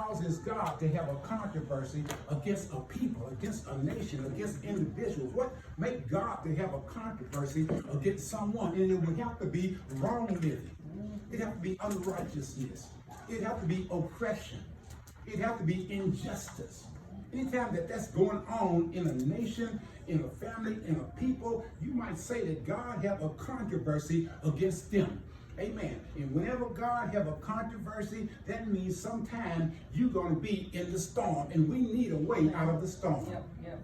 causes God to have a controversy against a people, against a nation, against individuals? What makes God to have a controversy against someone? And it would have to be wrong living. It'd have to be unrighteousness. It'd have to be oppression. It'd have to be injustice. Anytime that's going on in a nation, in a family, in a people, you might say that God have a controversy against them. Amen. And whenever God have a controversy, that means sometime you're going to be in the storm, and we need a way out of the storm.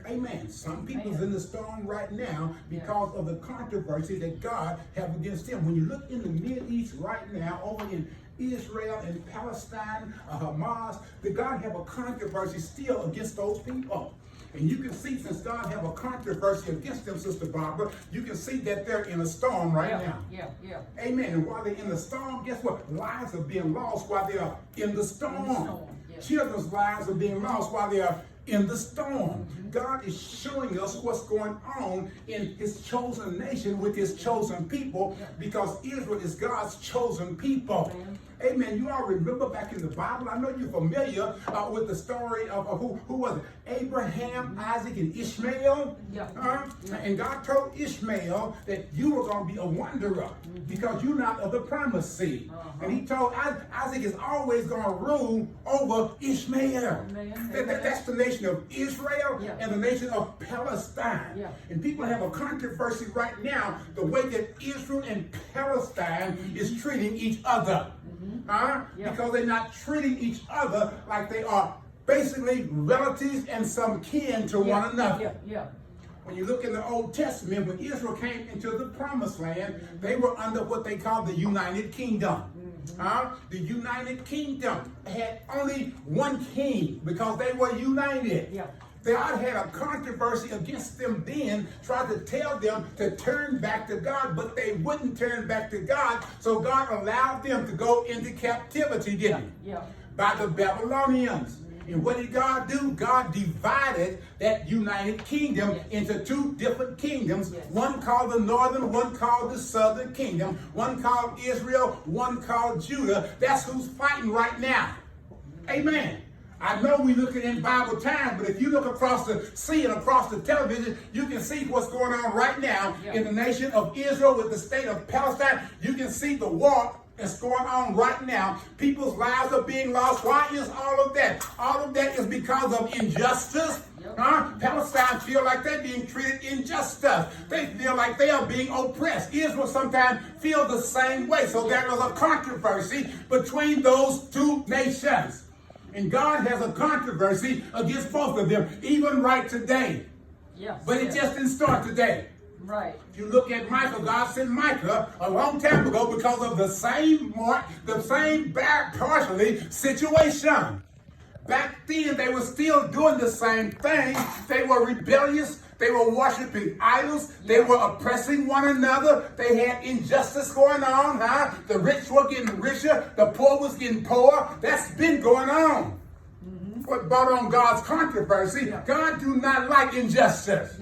Amen. Some people's in the storm right now because of the controversy that God have against them. When you look in the Middle East right now, over in Israel and Palestine, Hamas, that God have a controversy still against those people. And you can see, since God have a controversy against them, Sister Barbara, you can see that they're in a storm right now. Amen. And while they're in the storm, guess what? Lives are being lost while they are in the storm. Children's lives are being lost while they are in the storm. God is showing us what's going on in his chosen nation with his chosen people, because Israel is God's chosen people. Amen. You all remember back in the Bible, I know you're familiar with the story of who was it? Abraham, Isaac, and Ishmael. And God told Ishmael that you were going to be a wanderer because you're not of the promised seed. And he told Isaac is always going to rule over Ishmael. That's the nation of Israel and the nation of Palestine. And people have a controversy right now, the way that Israel and Palestine is treating each other. Because they're not treating each other like they are basically relatives and some kin to one another. When you look in the Old Testament, when Israel came into the promised land, they were under what they call the United Kingdom. The United Kingdom had only one king because they were united. God had a controversy against them then, tried to tell them to turn back to God, but they wouldn't turn back to God, so God allowed them to go into captivity, didn't he? By the Babylonians. And what did God do? God divided that United Kingdom into two different kingdoms, one called the northern, one called the southern kingdom, one called Israel, one called Judah. That's who's fighting right now. Amen. I know we looking in Bible time, but if you look across the sea and across the television, you can see what's going on right now in the nation of Israel with the state of Palestine. You can see the war that's going on right now. People's lives are being lost. Why is all of that? All of that is because of injustice. Palestine feel like they're being treated injustice. They feel like they are being oppressed. Israel sometimes feel the same way. So there is a controversy between those two nations. And God has a controversy against both of them, even right today. But it just didn't start today. If you look at Micah, God sent Micah a long time ago because of the same bad, partially situation. Back then, they were still doing the same thing. They were rebellious. They were worshiping idols. They were oppressing one another. They had injustice going on. The rich were getting richer. The poor was getting poorer. That's been going on. What brought on God's controversy? God do not like injustice.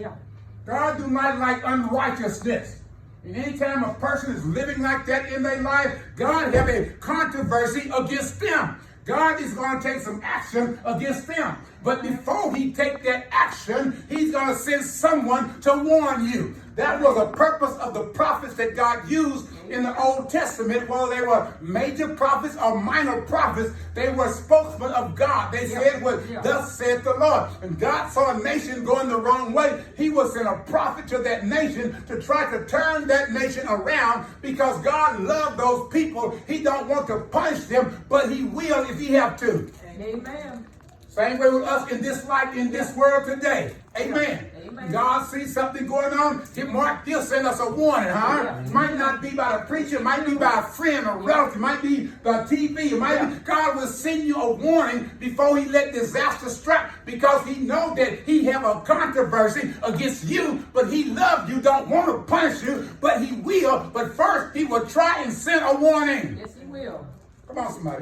God do not like unrighteousness. And anytime a person is living like that in their life, God have a controversy against them. God is going to take some action against them. But before he take that action, he's going to send someone to warn you. That was a purpose of the prophets that God used in the Old Testament. Whether they were major prophets or minor prophets, they were spokesmen of God. They said what thus said the Lord. And God saw a nation going the wrong way. He will send a prophet to that nation to try to turn that nation around, because God loved those people. He don't want to punish them, but he will if he have to. Amen. Same way with us in this life, in this world today. Amen. God sees something going on. Mark, he'll send us a warning, Might not be by the preacher, might be by a friend or relative, might be the TV, God will send you a warning before he let disaster strike, because he knows that he have a controversy against you, but he loves you, don't want to punish you, but he will. But first, he will try and send a warning. Yes, he will. Come on, somebody.